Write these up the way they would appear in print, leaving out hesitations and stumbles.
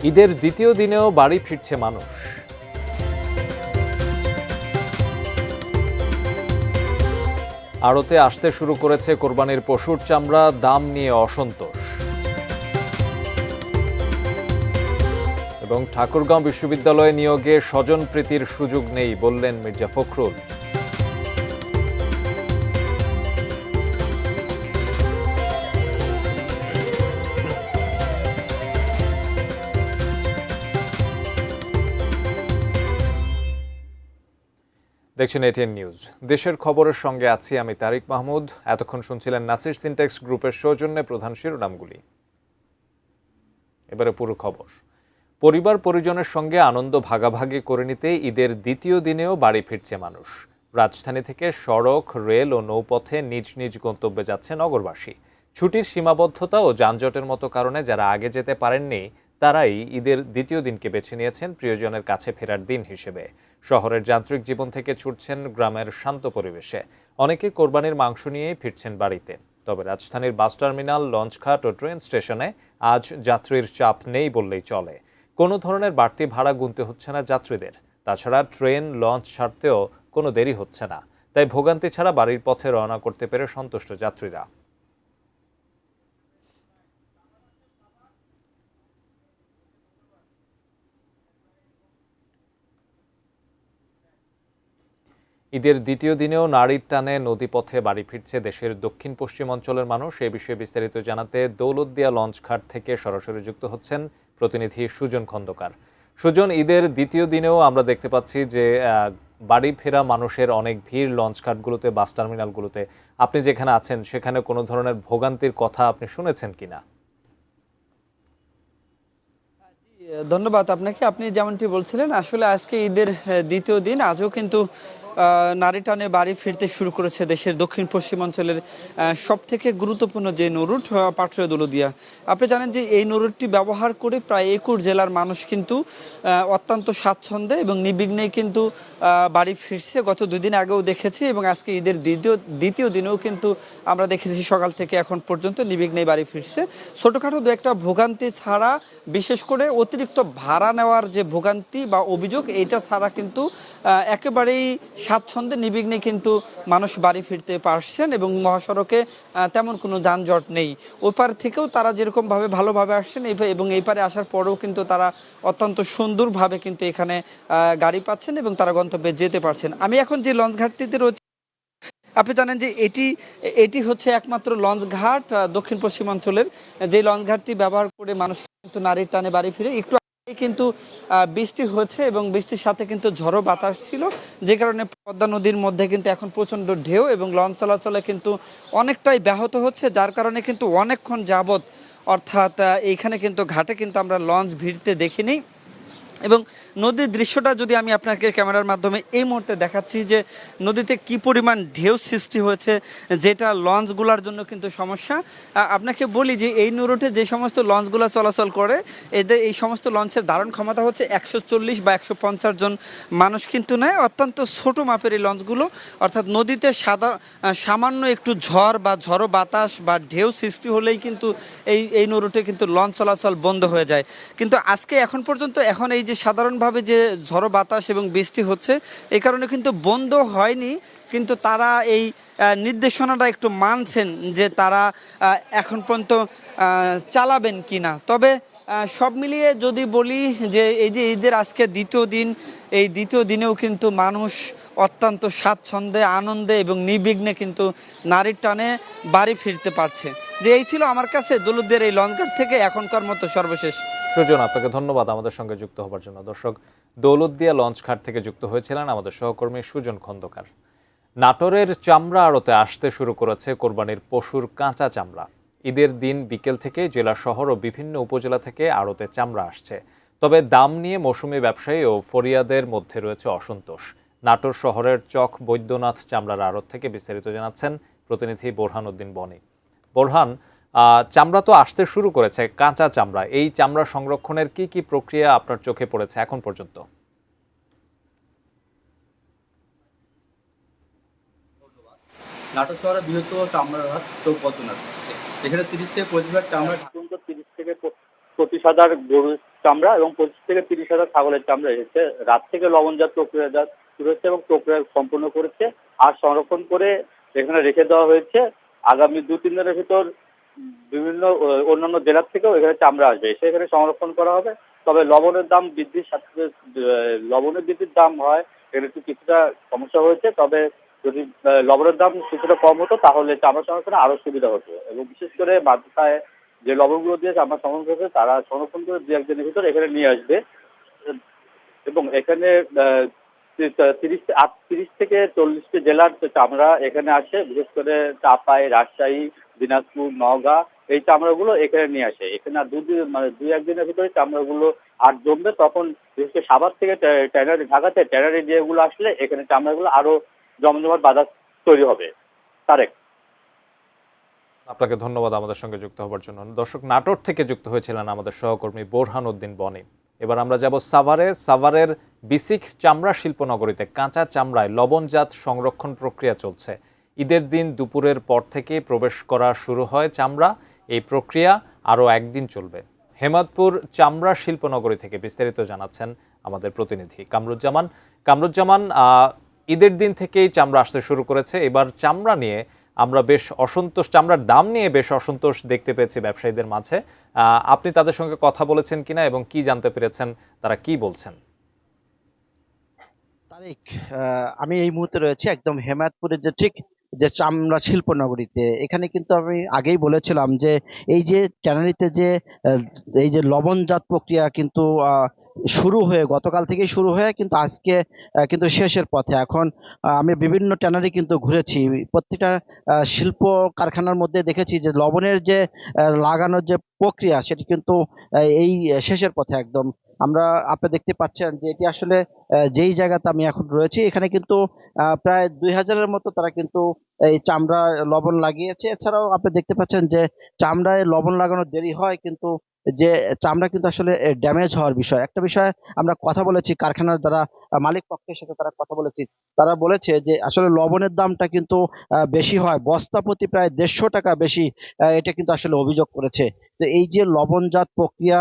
ঈদের দ্বিতীয় দিনেও বাড়ি ফিরছে মানুষ। আড়তে আসতে শুরু করেছে কোরবানির পশুর চামড়া, দাম নিয়ে অসন্তোষ। এবং ঠাকুরগাঁও বিশ্ববিদ্যালয়ে নিয়োগে স্বজনপ্রীতির সুযোগ নেই বললেন মির্জা ফখরুল। দেখছেন এটিএন নিউজ। দেশের খবরের সঙ্গে আছি আমি তারিক মাহমুদ। এতক্ষণ শুনছিলেন নাসির সিনটেক্স গ্রুপের সৌজন্যে প্রধান শিরোনামগুলি। এবারে পুরো খবর। পরিবার পরিজনের সঙ্গে আনন্দ ভাগাভাগি করে নিতে ঈদের দ্বিতীয় দিনেও বাড়ি ফিরছে মানুষ। রাজধানী থেকে সড়ক, রেল ও নৌপথে নিজ নিজ গন্তব্যে যাচ্ছে নগরবাসী। ছুটির সীমাবদ্ধতা ও যানজটের মতো কারণে যারা আগে যেতে পারেননি তারাই ঈদের দ্বিতীয় দিনকে বেছে নিয়েছেন প্রিয়জনের কাছে ফেরার দিন হিসেবে। শহরের যান্ত্রিক জীবন থেকে ছুটছেন গ্রামের শান্ত পরিবেশে। অনেকে কোরবানির মাংস নিয়েই ফিরছেন বাড়িতে। তবে রাজধানীর বাস টার্মিনাল, লঞ্চঘাট ও ট্রেন স্টেশনে আজ যাত্রীর চাপ নেই বললেই চলে। কোনো ধরনের বাড়তি ভাড়া গুনতে হচ্ছে না যাত্রীদের। তাছাড়া ট্রেন, লঞ্চ ছাড়তেও কোনো দেরি হচ্ছে না। তাই ভোগান্তি ছাড়া বাড়ির পথে রওনা করতে পেরে সন্তুষ্ট যাত্রীরা। ঈদের দ্বিতীয় দিনেও নারীর টানে নদীপথে বাড়ি ফিরছে দেশের দক্ষিণ পশ্চিম অঞ্চলের মানুষ। এ বিষয়ে বিস্তারিত জানাতে দৌলতদিয়া লঞ্চঘাট থেকে সরাসরি যুক্ত হচ্ছেন প্রতিনিধি সুজন খন্দকার। সুজন, ঈদের দ্বিতীয় দিনেও আমরা দেখতে পাচ্ছি যে বাড়ি ফেরা মানুষের অনেক ভিড় লঞ্চঘাটগুলোতে, বাস টার্মিনালগুলোতে। আপনি যেখানে আছেন সেখানে কোনো ধরনের ভোগান্তির কথা আপনি শুনেছেন কিনা? ধন্যবাদ আপনাকে। আপনি যেমনটি বলছিলেন, আসলে আজকে ঈদের দ্বিতীয় দিন। আজও কিন্তু নারী টানে বাড়ি ফিরতে শুরু করেছে দেশের দক্ষিণ পশ্চিমাঞ্চলের সব থেকে গুরুত্বপূর্ণ যে নৌরুট, পাটুরিয়া দৌলতদিয়া। আপনি জানেন যে এই নৌরুটটি ব্যবহার করে প্রায় 21 জেলার মানুষ কিন্তু অত্যন্ত স্বাচ্ছন্দ্যে এবং নির্বিঘ্নেই কিন্তু বাড়ি ফিরছে। গত 2 দিন আগেও দেখেছি এবং আজকে ঈদের দ্বিতীয় দিনেও কিন্তু আমরা দেখেছি সকাল থেকে এখন পর্যন্ত নির্বিঘ্নেই বাড়ি ফিরছে। ছোটোখাটো দু একটা ভোগান্তি ছাড়া, বিশেষ করে অতিরিক্ত ভাড়া নেওয়ার যে ভোগান্তি বা অভিযোগ, এইটা ছাড়া কিন্তু একেবারেই স্বাচ্ছন্দ্যে নির্বিঘ্নে কিন্তু মানুষ বাড়ি ফিরতে পারছেন এবং মহাসড়কে তেমন কোনো যানজট নেই। ওই পার থেকেও তারা যেরকমভাবে ভালোভাবে আসছেন এবং এই পারে আসার পরেও কিন্তু তারা অত্যন্ত সুন্দরভাবে কিন্তু এখানে গাড়ি পাচ্ছেন এবং তারা গন্তব্যে যেতে পারছেন। আমি এখন যে লঞ্চ ঘাটটিতে রয়েছি, আপনি জানেন যে এটি হচ্ছে একমাত্র লঞ্চ ঘাট দক্ষিণ পশ্চিমাঞ্চলের, যে লঞ্চ ঘাটটি ব্যবহার করে মানুষ কিন্তু নারীর টানে বাড়ি ফিরে। একটু কিন্তু বৃষ্টি হচ্ছে এবং বৃষ্টির সাথে কিন্তু ঝড়ো বাতাস ছিল, যে কারণে পদ্মা নদীর মধ্যে কিন্তু এখন প্রচণ্ড ঢেউ এবং লঞ্চ চলাচলে কিন্তু অনেকটাই ব্যাহত হচ্ছে, যার কারণে কিন্তু অনেকক্ষণ যাবত, অর্থাৎ এইখানে কিন্তু ঘাটে কিন্তু আমরা লঞ্চ ভিড়তে দেখিনি। এবং নদীর দৃশ্যটা যদি আমি আপনাকে ক্যামেরার মাধ্যমে এই মুহূর্তে দেখাচ্ছি যে নদীতে কি পরিমাণ ঢেউ সৃষ্টি হয়েছে, যেটা লঞ্চগুলোর জন্য কিন্তু সমস্যা। আপনাকে বলি যে এই নৌরুটে যে সমস্ত লঞ্চগুলো চলাচল করে, এই সমস্ত লঞ্চের ধারণ ক্ষমতা হচ্ছে 140 বা 150 জন মানুষ কিন্তু নেয়। অত্যন্ত ছোটো মাপের এই লঞ্চগুলো, অর্থাৎ নদীতে সামান্য একটু ঝড় বা ঝড়ো বাতাস বা ঢেউ সৃষ্টি হলেই কিন্তু এই নৌরুটে কিন্তু লঞ্চ চলাচল বন্ধ হয়ে যায়। কিন্তু আজকে এখন পর্যন্ত এই যে সাধারণভাবে যে ঝড়ো বাতাস এবং বৃষ্টি হচ্ছে, এই কারণে কিন্তু বন্ধ হয়নি, কিন্তু তারা এই নির্দেশনাটা একটু মানছেন যে তারা এখন পর্যন্ত চালাবেন কিনা। তবে সব মিলিয়ে যদি বলি যে এই যে ঈদের আজকে দ্বিতীয় দিন, এই দ্বিতীয় দিনেও কিন্তু মানুষ অত্যন্ত স্বাচ্ছন্দ্যে, আনন্দে এবং নির্বিঘ্নে কিন্তু নারীর টানে বাড়ি ফিরতে পারছে। যে এই ছিল আমার কাছে দৌলতদিয়ার এই লঞ্চঘাট থেকে এখনকার মতো সর্বশেষ। সুজন, আপনাকে ধন্যবাদ আমাদের সঙ্গে যুক্ত হবার জন্য। দর্শক, দৌলতদিয়া লঞ্চঘাট থেকে যুক্ত হয়েছিলেন আমাদের সহকর্মী সুজন খন্দকার। নাটোরের চামড়া আড়তে আসতে শুরু করেছে কোরবানির পশুর কাঁচা চামড়া। ঈদের দিন বিকেল থেকে জেলা শহর ও বিভিন্ন উপজেলা থেকে আড়তে চামড়া আসছে। তবে দাম নিয়ে মৌসুমি ব্যবসায়ী ও ফরিয়াদের মধ্যে রয়েছে অসন্তোষ। নাটোর শহরের চক বৈদ্যনাথ চামড়ার আড়ত থেকে বিস্তারিত জানাচ্ছেন প্রতিনিধি বোরহান উদ্দিন বনি। বোরহান, চামড়া তো আসতে শুরু করেছে, কাঁচা চামড়া, এই চামড়া সংরক্ষণের কি কি প্রক্রিয়া আপনার চোখে পড়েছে এখন পর্যন্ত? নাটোর শহরের বৃহত্তম চামড়ার হাট চৌক বৈদ্যনাথ। এখানে 30 থেকে 35 ভাগ চামড়া, 30 থেকে 35,000 গরুর চামড়া এবং 25 থেকে 30 হাজার ছাগলের চামড়া এসেছে। রাত থেকে লবণজাত প্রক্রিয়াজাত শুরু হচ্ছে এবং প্রক্রিয়া সম্পন্ন করেছে আর সংরক্ষণ করে এখানে রেখে দেওয়া হয়েছে। আগামী 2-3 দিনের ভিতর বিভিন্ন অন্যান্য জেলার থেকেও এখানে চামড়া আসবে, সেখানে সংরক্ষণ করা হবে। তবে লবণের দাম বৃদ্ধির সাথে লবণের বৃদ্ধির দাম হয় এখানে একটু কিছুটা সমস্যা হয়েছে। তবে যদি লবণের দাম কিছুটা কম হতো তাহলে চামড়া সংরক্ষণে আরো সুবিধা হতো এবং বিশেষ করে মাথায় যে লবণগুলো দিয়ে চামড়া সংরক্ষণ করছে তারা সংরক্ষণ করে 2-1 দিনের ভিতর এখানে নিয়ে আসবে এবং এখানে 30 থেকে 40টি জেলার চামড়া এখানে আসে, বিশেষ করে চাপাই, রাজশাহী, দিনাজপুর, নওগাঁ এই চামড়াগুলো এখানে নিয়ে আসে। এখানে আর 2-1 দিনের ভিতরে চামড়াগুলো আর জমবে, তখন বিশেষ করে সাভার থেকে ট্যানারি, ঢাকাতে ট্যানারি যেগুলো আসলে এখানে চামড়াগুলো আরো জমজমাট বাজার তৈরি হবে। তারেক। আপনাকে ধন্যবাদ আমাদের সঙ্গে যুক্ত হবার জন্য। দর্শক, নাটোর থেকে যুক্ত হয়েছিলেন আমাদের সহকর্মী বোরহান উদ্দিন বনি। এবার আমরা যাব সাভারে। সাভারের বিসিক চামড়া শিল্পনগরীতে কাঁচা চামড়ায় লবণজাত সংরক্ষণ প্রক্রিয়া চলছে। ঈদের দিন দুপুরের পর থেকে প্রবেশ করা শুরু হয় চামড়া। এই প্রক্রিয়া আরও একদিন চলবে। হেমাদপুর চামড়া শিল্পনগরী থেকে বিস্তারিত জানাচ্ছেন আমাদের প্রতিনিধি কামরুজ্জামান। কামরুজ্জামান, ঈদের দিন থেকেই চামড়া আসতে শুরু করেছে। এবার চামড়া নিয়ে আমরা বেশ অসন্তোষ, চামড়ার দাম নিয়ে বেশ অসন্তোষ দেখতে পেয়েছি ব্যবসায়ীদের মাঝে। আপনি তাদের সঙ্গে কথা বলেছেন কিনা এবং কি জানতে পেরেছেন, তারা কি বলছেন? তারিক, আমি এই মুহূর্তে রয়েছি একদম হেমায়তপুরের যে চামড়া শিল্প নগরীতে। এখানে কিন্তু আমি আগেই বলেছিলাম যে এই যে ট্যানারিতে যে আহ, এই যে লবণজাত প্রক্রিয়া কিন্তু শুরু হয়ে গতকাল থেকেই শুরু হয়ে কিন্তু আজকে কিন্তু শেষের পথে। এখন আমি বিভিন্ন ট্যানারি কিন্তু ঘুরেছি, প্রত্যেকটা শিল্প কারখানার মধ্যে দেখেছি যে লবণের যে লাগানোর যে প্রক্রিয়া সেটি কিন্তু এই শেষের পথে একদম। আপনি দেখতে পাচ্ছেন যে এটি আসলে যেই জায়গাতে আমি এখন রয়েছি এখানে কিন্তু প্রায় 2000-এর মতো তারা কিন্তু এই চামড়া লবণ লাগিয়েছে। এছাড়াও আপনি দেখতে পাচ্ছেন যে চামড়ায় লবণ লাগানো দেরি হয় কিন্তু যে চামড়া কিন্তু আসলে ড্যামেজ হওয়ার বিষয় একটা বিষয়। আমরা কথা বলেছি কারখানার যারা মালিক পক্ষের সাথে, তারা কথা বলেছি, তারা বলেছে যে আসলে লবণের দামটা কিন্তু বেশি হয়, বস্তা প্রতি প্রায় 150 টাকা বেশি। এটা কিন্তু আসলে অভিযোগ করেছে। তো এই যে লবণজাত প্রক্রিয়া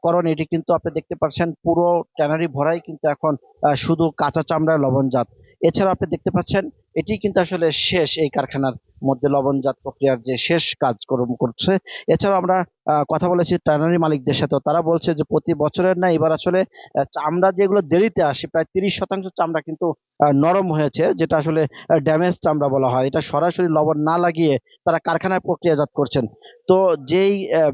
করণ, এটি কিন্তু আপনি দেখতে পাচ্ছেন পুরো ট্যানারি ভরাই কিন্তু এখন শুধু কাঁচা চামড়ায় লবণজাত। এছাড়া আপনি দেখতে পাচ্ছেন এটি কিন্তু আসলে শেষ, এই কারখানার মধ্যে লবণজাত প্রক্রিয়ার যে শেষ কাজকর্ম করছে। এছাড়াও আমরা কথা বলেছি ট্যানারি মালিকদের সাথে, তারা বলছে যে প্রতি বছরের না এবার আসলে চামড়া যেগুলো দেরিতে আসে প্রায় 30% চামড়া কিন্তু নরম হয়েছে, যেটা আসলে ড্যামেজ চামড়া বলা হয়। এটা সরাসরি লবণ না লাগিয়ে তারা কারখানায় প্রক্রিয়াজাত করছেন। তো যেই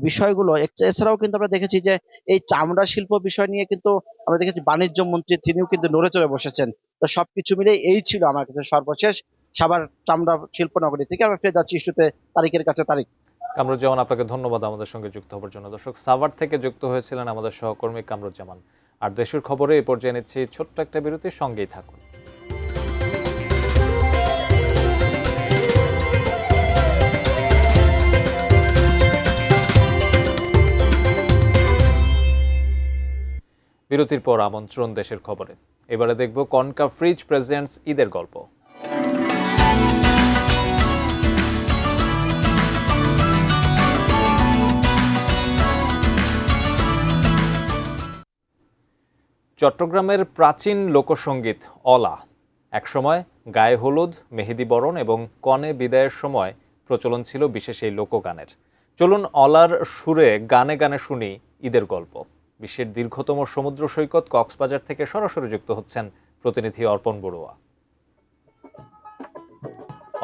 বিষয়গুলো এছাড়াও কিন্তু আমরা দেখেছি যে এই চামড়া শিল্প বিষয় নিয়ে কিন্তু আমরা দেখেছি বাণিজ্য মন্ত্রী তিনিও কিন্তু নড়ে চড়ে বসেছেন। তো সবকিছু মিলে এই ছিল আমার কাছে সর্বশেষ সাভার চামড়া শিল্পনগরী থেকে। আমরা ফিরে যাচ্ছি ইস্যুতে তারিখের কাছে। তারিখ। কামরুজ্জামান, আপনাকে ধন্যবাদ আমাদের সঙ্গে যুক্ত হবার জন্য। দর্শক, সাভার থেকে যুক্ত হয়েছিলেন আমাদের সহকর্মী কামরুজ্জামান। আর দেশের খবরে এই পর্যায়ে নিচ্ছি ছোট্ট একটা বিরতি, সঙ্গেই থাকুন। বিরতির পর আমন্ত্রণ দেশের খবরে। এবারে দেখব কনকা ফ্রিজ প্রেজেন্টস ঈদের গল্প। চট্টগ্রামের প্রাচীন লোকসঙ্গীত অলা একসময় গায়ে হলুদ, মেহেদি বরণ এবং কনে বিদায়ের সময় প্রচলন ছিল বিশেষ এই লোকগানের। চলুন অলার সুরে গানে গানে শুনি ঈদের গল্প। বিশ্বের দীর্ঘতম সমুদ্র সৈকত কক্সবাজার থেকে সরাসরি যুক্ত হচ্ছেন প্রতিনিধি অর্পণ বড়ুয়া।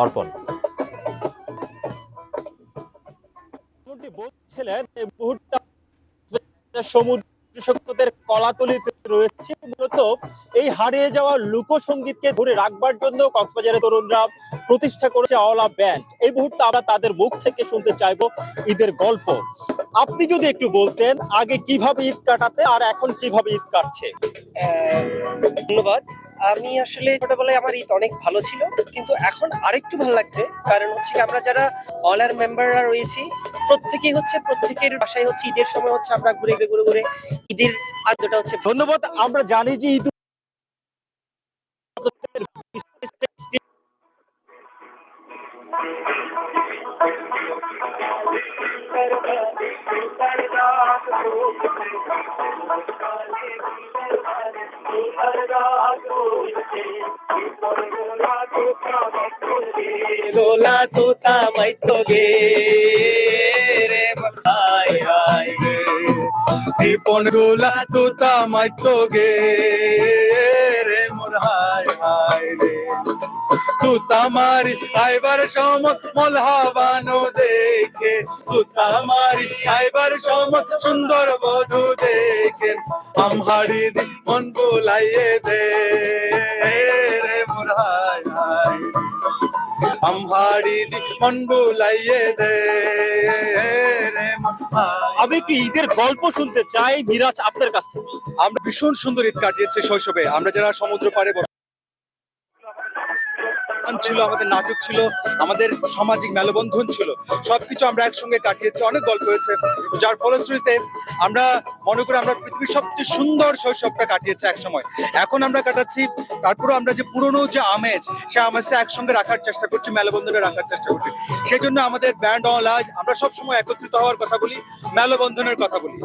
অর্পণ। বলছিলেন এই মুহূর্তে সমুদ্র সৈকতের কলাতলিতে রয়েছে। মূলত এই হারিয়ে যাওয়া লোকসঙ্গীতকে ধরে রাখবার জন্য কক্সবাজারের তরুণরা প্রতিষ্ঠা করেছে অলা ব্যান্ড। এই মুহূর্তে আমরা তাদের মুখ থেকে শুনতে চাইবো ঈদের গল্প। আপনি যদি একটু বলতেন আগে কিভাবে ঈদ কাটাতে আর এখন কিভাবে ঈদ কাটছে। ধন্যবাদ। আমি আসলে ছোটবেলায় আমার ঈদ অনেক ভালো ছিল, কিন্তু এখন আরেকটু ভালো লাগছে। কারণ হচ্ছে কি, আমরা যারা অলার মেম্বাররা রয়েছি প্রত্যেকের বাসায় হচ্ছে ঈদের সময় হচ্ছে আমরা ঘুরে ঘুরে ঈদের আনন্দটা হচ্ছে। ধন্যবাদ। আমরা জানি যে ঈদ দোলা তোতা মাইতো গে রে হাই হাই রে দীপন গোলা তুতা মাইতো গে রে মোর হাই হাই রে তুতা মারি আইবার সমত মলহাবানো দেখে তুতা মারি আইবার সমত সুন্দর বধূ দেখে আমহারি দি মন বুলাইয়ে দে রে মোর হাই হাই রে আমহারি দি মন বুলাইয়ে দে রে মোর হাই। আমি একটু ঈদের গল্প শুনতে চাই মিরাজ আপনার কাছ থেকে। আমরা ভীষণ সুন্দর ঈদ কাটিয়েছি শৈশবে। আমরা যারা সমুদ্র পাড়ে ছিল, আমাদের নাটক ছিল, আমাদের সামাজিক মেলবন্ধন ছিল, সবকিছু আমরা একসঙ্গে কাটিয়েছি, অনেক গল্প হয়েছে, যার ফলশ্রুতিতে আমরা মনে করি আমরা পৃথিবীর সবচেয়ে সুন্দর শৈশবটা কাটিয়েছি একসময়। এখন আমরা কাটাচ্ছি, তারপরে আমরা যে পুরনো যে আমেজ, সে আমেজটা একসঙ্গে রাখার চেষ্টা করছি, মেলবন্ধনে রাখার চেষ্টা করছি। সেই জন্য আমাদের ব্যান্ড অলাজ আমরা সবসময় একত্রিত হওয়ার কথা বলি, মেলবন্ধনের কথা বলি।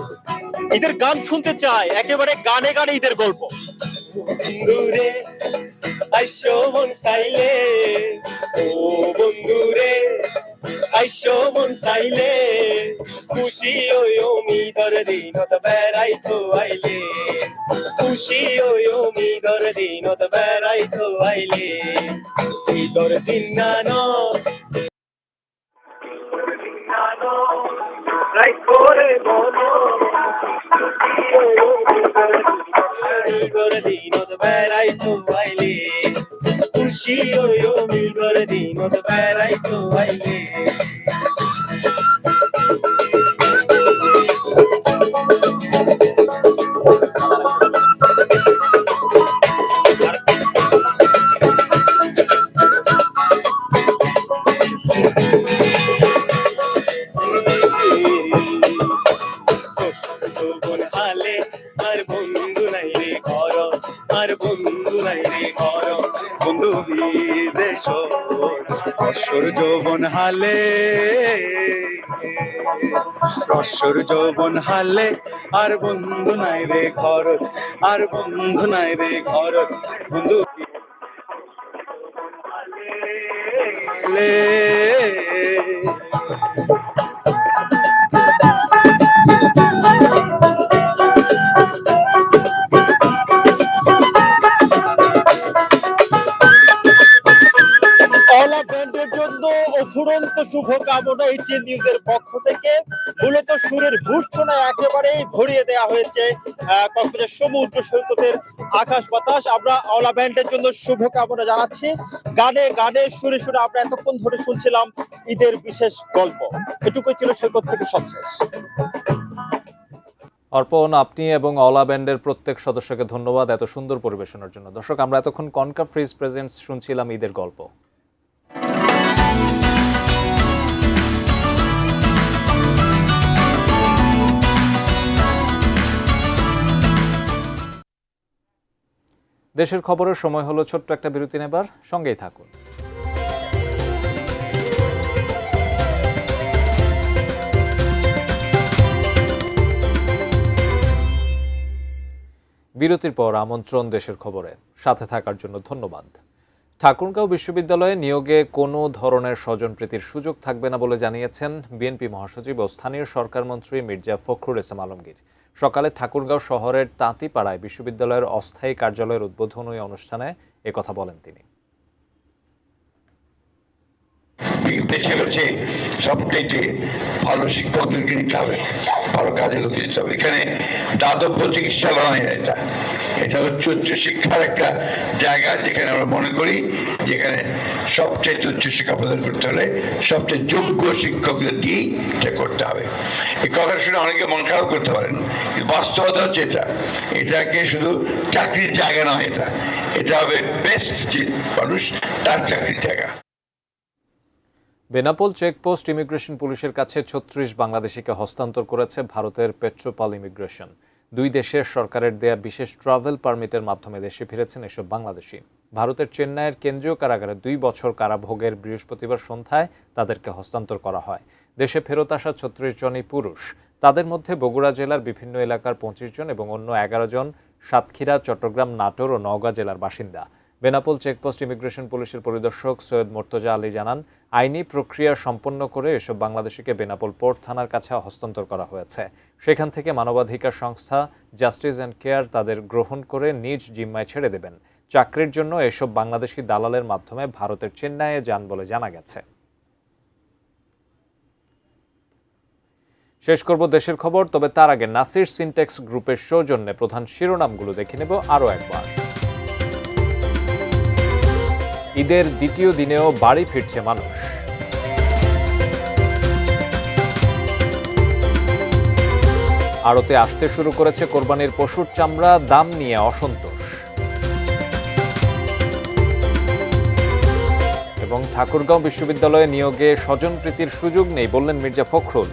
ঈদের গান শুনতে চাই, একেবারে গানে গানে ঈদের গল্প। বন্ধুরে আইসো মন চাইলে, ও বন্ধুরে আইসো মন চাইলে, খুশি ওই অমিদর দিনত বেড়াইতো আইলে, খুশি ওই অমিদর দিনত বেড়াইতো আইলে, ঈদর দিন নানো রাইকোরে বলো, ঈদর দিনত বেড়াইতো আইলে, খুশি ওই অমিদর দিনত বেড়াইতো আইলে। হালে আর বন্ধু নাই রে ঘর, আর বন্ধু নাই রে ঘর, বন্ধু বিদেশ রসর যৌবন হালে, রসর যৌবন হালে, আর বন্ধু নাই রে ঘর, আর বন্ধু নাই রে ঘর, বন্ধু হালে। অলা ব্যান্ডের জন্য অফুরন্ত শুভকামনা এইটিএন নিউজের পক্ষ থেকে। মূলত সুরের ভূষণায় একেবারেই ভরিয়ে দেওয়া হয়েছে কক্সবাজার সমুদ্র সৈকতের আকাশ বাতাস। আমরা অলা ব্যান্ডের জন্য শুভকামনা জানাচ্ছি। গানে গানে সুরে সুরে আমরা এতক্ষণ ধরে শুনছিলাম ঈদের বিশেষ গল্প। এটুকুই ছিল সৈকত থেকে সবশেষ। অর্পণ, আপনি এবং অলা ব্যান্ডের প্রত্যেক সদস্যকে ধন্যবাদ এত সুন্দর পরিবেশনের জন্য। দর্শক, আমরা এতক্ষণ কনকা ফ্রিজ প্রেজেন্টস শুনছিলাম ঈদের গল্প। দেশের খবরের সময় হলো ছোট্ট একটা বিরতি নেবার, সঙ্গেই থাকুন। বিরতির পর আমন্ত্রণ দেশের খবরে, সাথে থাকার জন্য ধন্যবাদ। ঠাকুরগাঁও বিশ্ববিদ্যালয়ে নিয়োগে কোনো ধরনের স্বজনপ্রীতির সুযোগ থাকবে না বলে জানিয়েছেন বিএনপি মহাসচিব ও স্থানীয় সরকারমন্ত্রী মির্জা ফখরুল ইসলাম আলমগীর। সকালে ঠাকুরগাঁও শহরের তাঁতিপাড়ায় বিশ্ববিদ্যালয়ের অস্থায়ী কার্যালয়ের উদ্বোধনী অনুষ্ঠানে একথা বলেন তিনি। দেশে হচ্ছে সবচেয়ে ভালো শিক্ষকদেরকে নিতে হবে, ভালো কাজে লোক দিতে হবে। এখানে দাতব্য চিকিৎসালয় নয়, এটা হচ্ছে উচ্চশিক্ষার একটা জায়গা, যেখানে আমরা মনে করি যেখানে সবচেয়ে উচ্চশিক্ষা প্রদান করতে হলে সবচেয়ে যোগ্য শিক্ষকদের দিয়েই এটা করতে হবে। এই কথা শুনে অনেকে মন খারাপ করতে পারেন, বাস্তবতা হচ্ছে এটাকে শুধু চাকরির জায়গা নয়, এটা হবে বেস্ট যে মানুষ তার চাকরির জায়গা। বেনাপোল চেকপোস্ট ইমিগ্রেশন পুলিশের কাছে ৩৬ বাংলাদেশিকে হস্তান্তর করেছে ভারতের পেট্রোপল ইমিগ্রেশন। দুই দেশের সরকারের দেয়া বিশেষ ট্রাভেল পারমিটের মাধ্যমে দেশে ফিরেছেন এসব বাংলাদেশি। ভারতের চেন্নাইয়ের কেন্দ্রীয় কারাগারে ২ বছর কারাভোগের বৃহস্পতিবার সন্ধ্যায় তাদেরকে হস্তান্তর করা হয়। দেশে ফেরত আসা ৩৬ জনই পুরুষ। তাদের মধ্যে বগুড়া জেলার বিভিন্ন এলাকার 25 জন এবং অন্য 11 জন সাতক্ষীরা, চট্টগ্রাম, নাটোর ও নওগাঁ জেলার বাসিন্দা। বেনাপোল চেকপোস্ট ইমিগ্রেশন পুলিশের পরিদর্শক সৈয়দ মোর্তজা আলী জানান, আইনি প্রক্রিয়া সম্পন্ন করে এসব বাংলাদেশিকে বেনাপোল পোর্ট থানার কাছে হস্তান্তর করা হয়েছে। সেখান থেকে মানবাধিকার সংস্থা জাস্টিস অ্যান্ড কেয়ার তাদের গ্রহণ করে নিজ জিম্মায় ছেড়ে দেবেন। চাকরির জন্য এসব বাংলাদেশি দালালের মাধ্যমে ভারতের চেন্নাইয়ে যান বলে জানা গেছে। শেষ করব দেশের খবর, তবে তার আগে নাসির সিনটেক্স গ্রুপের সৌজন্যে প্রধান শিরোনামগুলো দেখে নেব আরও একবার। ঈদের দ্বিতীয় দিনেও বাড়ি ফিরছে মানুষ। আড়তে আসতে শুরু করেছে কোরবানির পশুর চামড়া, দাম নিয়ে অসন্তোষ। এবং ঠাকুরগাঁও বিশ্ববিদ্যালয়ে নিয়োগে স্বজনপ্রীতির সুযোগ নেই বললেন মির্জা ফখরুল।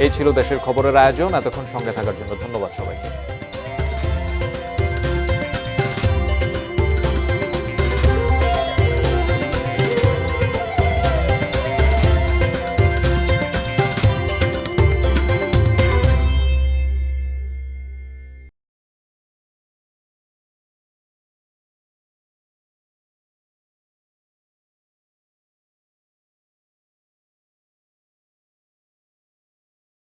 এই ছিল দেশের খবরের আয়োজন। এতক্ষণ সঙ্গে থাকার জন্য ধন্যবাদ সবাইকে।